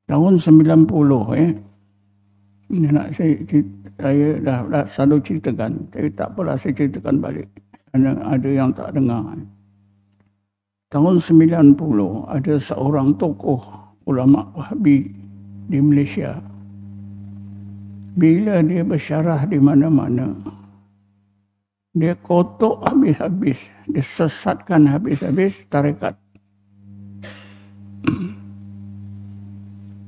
Tahun 90 ini nak saya dah selalu ceritakan. Tapi tak apalah saya ceritakan balik. Ada yang tak dengar. Tahun 90 ada seorang tokoh ulama Wahhabi di Malaysia. Bila dia bersyarah di mana-mana, dia kotok habis-habis, dia sesatkan habis-habis tarekat.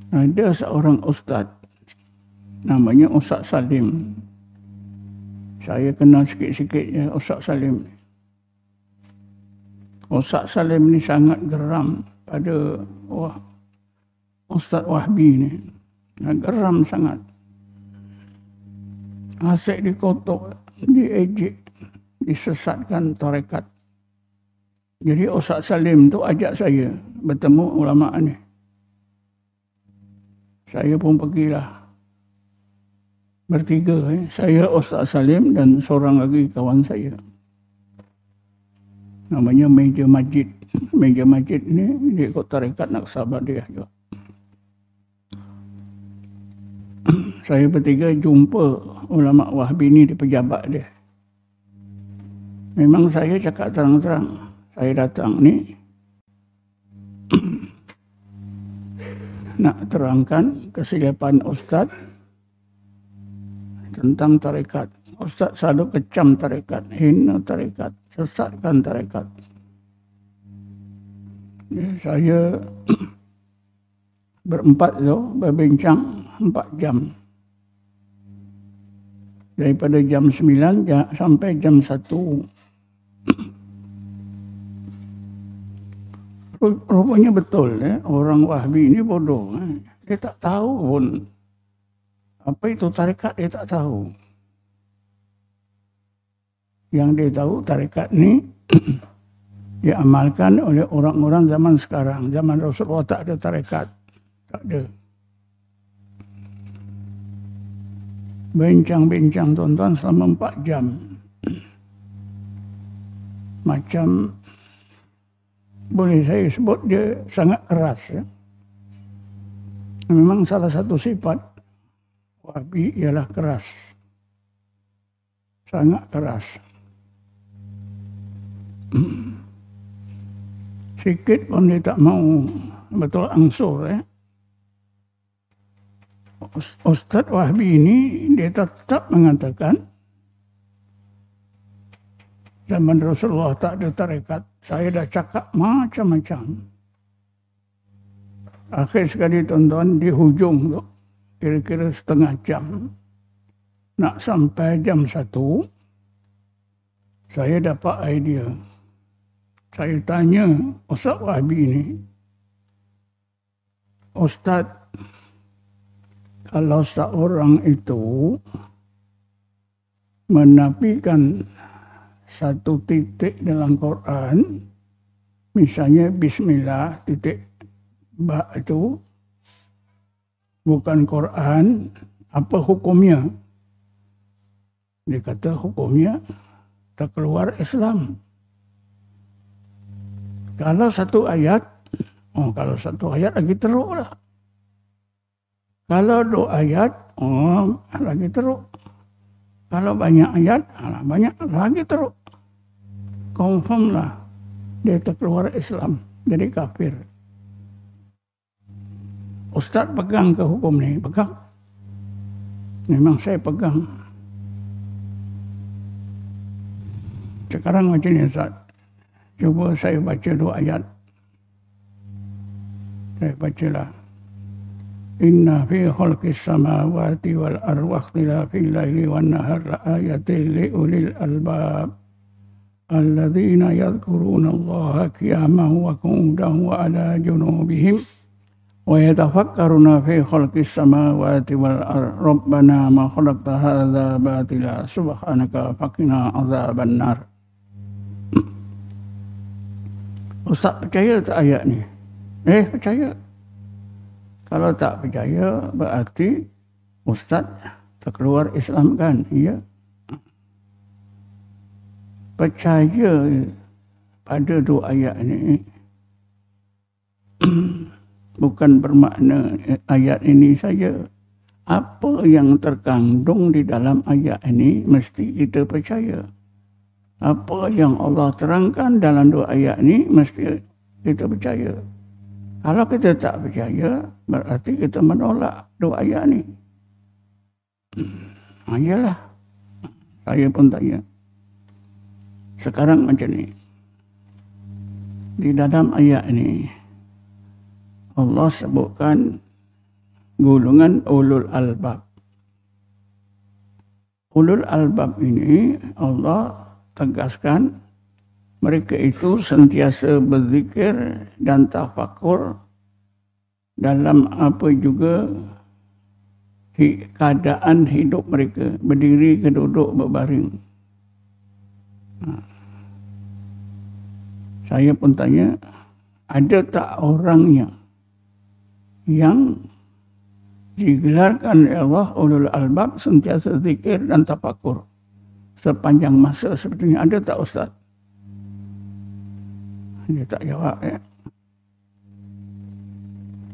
Ada seorang ustaz, namanya Ustaz Salim. Saya kenal sikit-sikit ya Ustaz Salim. Ustaz Salim ni sangat geram pada Ustaz Wahbi ni. Geram sangat. Asyik dikotok, diejek, disesatkan tarekat. Jadi Ustaz Salim tu ajak saya bertemu ulama ni. Saya pun pergilah. Bertiga, saya, Ustaz Salim dan seorang lagi kawan saya. Namanya Meja Majid. Meja Majid ni dia ikut tarekat Naqsabandiyah juga. Saya bertiga jumpa ulama Wahhabi ni di pejabat dia. Memang saya cakap terang-terang. Saya datang ni nak terangkan kesilapan Ustaz tentang tarekat. Ustaz selalu kecam tarekat, hina tarekat, sesatkan tarekat. Saya berempat tu berbincang 4 jam. Daripada jam 9 sampai jam 1. Rupanya betul orang Wahhabi ni bodoh. Dia tak tahu pun apa itu tarekat, dia tak tahu. Yang dia tahu tarekat ni diamalkan oleh orang-orang zaman sekarang. Zaman Rasulullah tak ada tarekat. Tak ada. Bincang-bincang tuan-tuan selama 4 jam. Macam boleh saya sebut dia sangat keras. Memang salah satu sifat Wahhabi ialah keras. Sangat keras. Sikit pun dia tak mau betul angsur. Ustaz Wahhabi ini dia tetap mengatakan zaman Rasulullah tak ada tarekat. Saya dah cakap macam-macam. Akhir sekali tuan-tuan di hujung tu, kira-kira setengah jam. Nak sampai jam 1, saya dapat idea. Saya tanya Ustaz Wahhabi ini, Ustaz, kalau seorang itu menafikan satu titik dalam Quran, misalnya Bismillah titik ba itu bukan Quran, apa hukumnya? Dia kata hukumnya tak keluar Islam. Kalau satu ayat, kalau satu ayat lagi teruk lah. Kalau 2 ayat, lagi teruk. Kalau banyak ayat, banyak lagi teruk. Confirm lah dia terkeluar Islam, jadi kafir. Ustaz pegang ke hukum ni? Pegang. Memang saya pegang. Sekarang macam ni Ustaz. Cuba saya baca 2 ayat. Saya bacalah. Inna fi khalqis samawati wal ardi wa ikhtilafil laili wan nahar laayatil liulil albab alladzina yadhkuruna Allaha qiyaman wa qu'udan wa ala junubihim wa yatafakkaruna fi khalqis samawati wal ardi rabbana ma khalaqta hadza batila subhanaka faqina azaban nar. Ustaz percaya tak ayat ni? Percaya. Kalau tak percaya, berarti Ustaz terkeluar Islam kan? Ya. Percaya pada 2 ayat ini, bukan bermakna ayat ini saja. Apa yang terkandung di dalam ayat ini mesti kita percaya. Apa yang Allah terangkan dalam dua ayat ini mesti kita percaya. Kalau kita tak percaya, berarti kita menolak dua ayat ini. Iyalah. Saya pun tanya. Sekarang macam ni. Di dalam ayat ini, Allah sebutkan golongan ulul albab. Ulul albab ini Allah tegaskan mereka itu sentiasa berzikir dan tafakur dalam apa juga keadaan hidup mereka, berdiri, duduk, berbaring. Saya pun tanya, ada tak orangnya yang digelarkan oleh Allah ulul albab sentiasa zikir dan tafakur sepanjang masa seperti ini? Ada tak Ustaz? Dia tak jawab ya.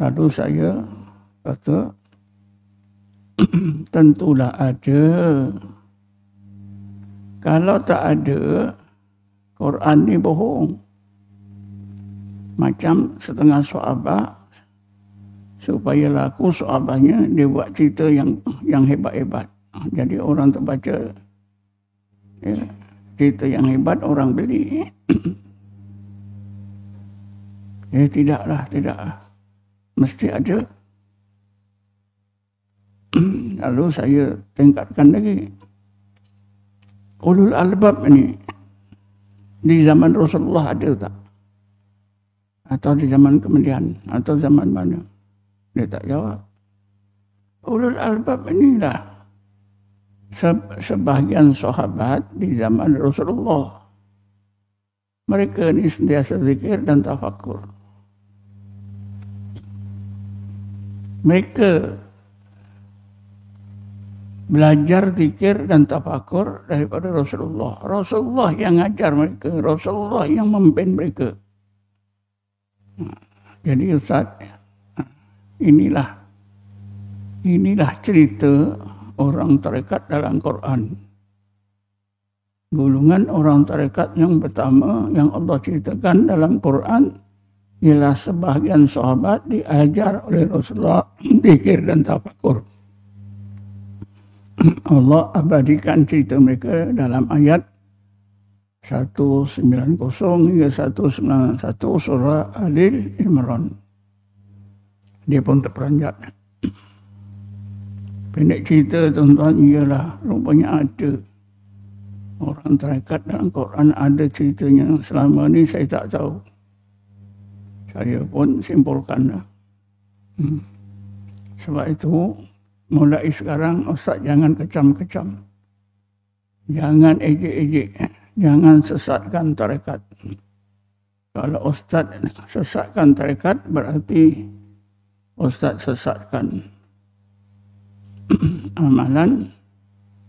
Lalu saya kata, tentulah ada. Kalau tak ada, Quran ni bohong. Macam setengah sahabat, supaya laku sahabatnya, dia buat cerita yang hebat-hebat. Jadi orang terbaca ya, cerita yang hebat, orang beli. Tidaklah. Mesti ada. Lalu saya tingkatkan lagi. Ulul albab ini di zaman Rasulullah ada tak? Atau di zaman kemudian? Atau zaman mana? Dia tak jawab. Ulul albab inilah sebahagian sahabat di zaman Rasulullah. Mereka ini sentiasa zikir dan tafakur. Mereka belajar zikir dan tafakur daripada Rasulullah. Rasulullah yang ajar mereka. Rasulullah yang memimpin mereka. Jadi Ustaz, inilah cerita orang tarekat dalam Quran. Golongan orang tarekat yang pertama yang Allah ceritakan dalam Quran ialah sebahagian sahabat diajar oleh Rasulullah zikir dan tafakur. Allah abadikan cerita mereka dalam ayat 190 hingga 191 surah Al-Imran. Dia pun terperanjat. Pendek cerita tuan-tuan ialah rupanya ada orang tarekat dalam Quran, ada ceritanya. Selama ni saya tak tahu. Saya pun simpulkan. Sebab itu mulai sekarang Ustaz jangan kecam-kecam. Jangan ejek-ejek. Jangan sesatkan tarekat. Kalau Ustaz sesatkan tarekat, berarti Ustaz sesatkan amalan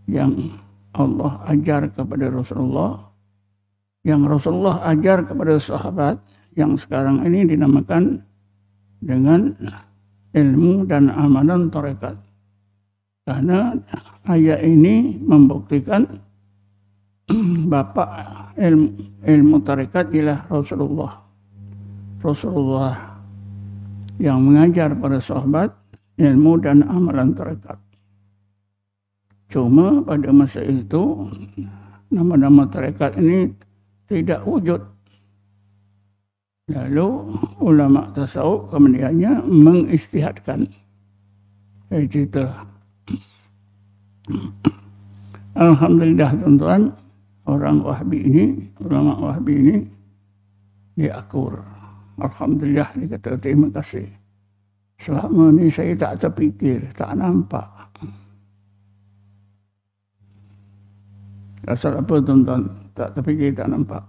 yang Allah ajar kepada Rasulullah, yang Rasulullah ajar kepada sahabat, yang sekarang ini dinamakan dengan ilmu dan amalan tarekat. Karena ayat ini membuktikan bapa ilmu tarekat ialah Rasulullah. Rasulullah yang mengajar para sahabat ilmu dan amalan tarekat. Cuma pada masa itu nama-nama tarekat ini tidak wujud. Lalu ulama tasawuf kemudiannya mengistihadkan. Saya cerita. Alhamdulillah tuan-tuan, orang Wahbi ini, ulama Wahbi ini diakur. Alhamdulillah, dia kata terima kasih. Selama ni saya tak terfikir, tak nampak. Asal apa tuan-tuan? Tak terfikir, tak nampak.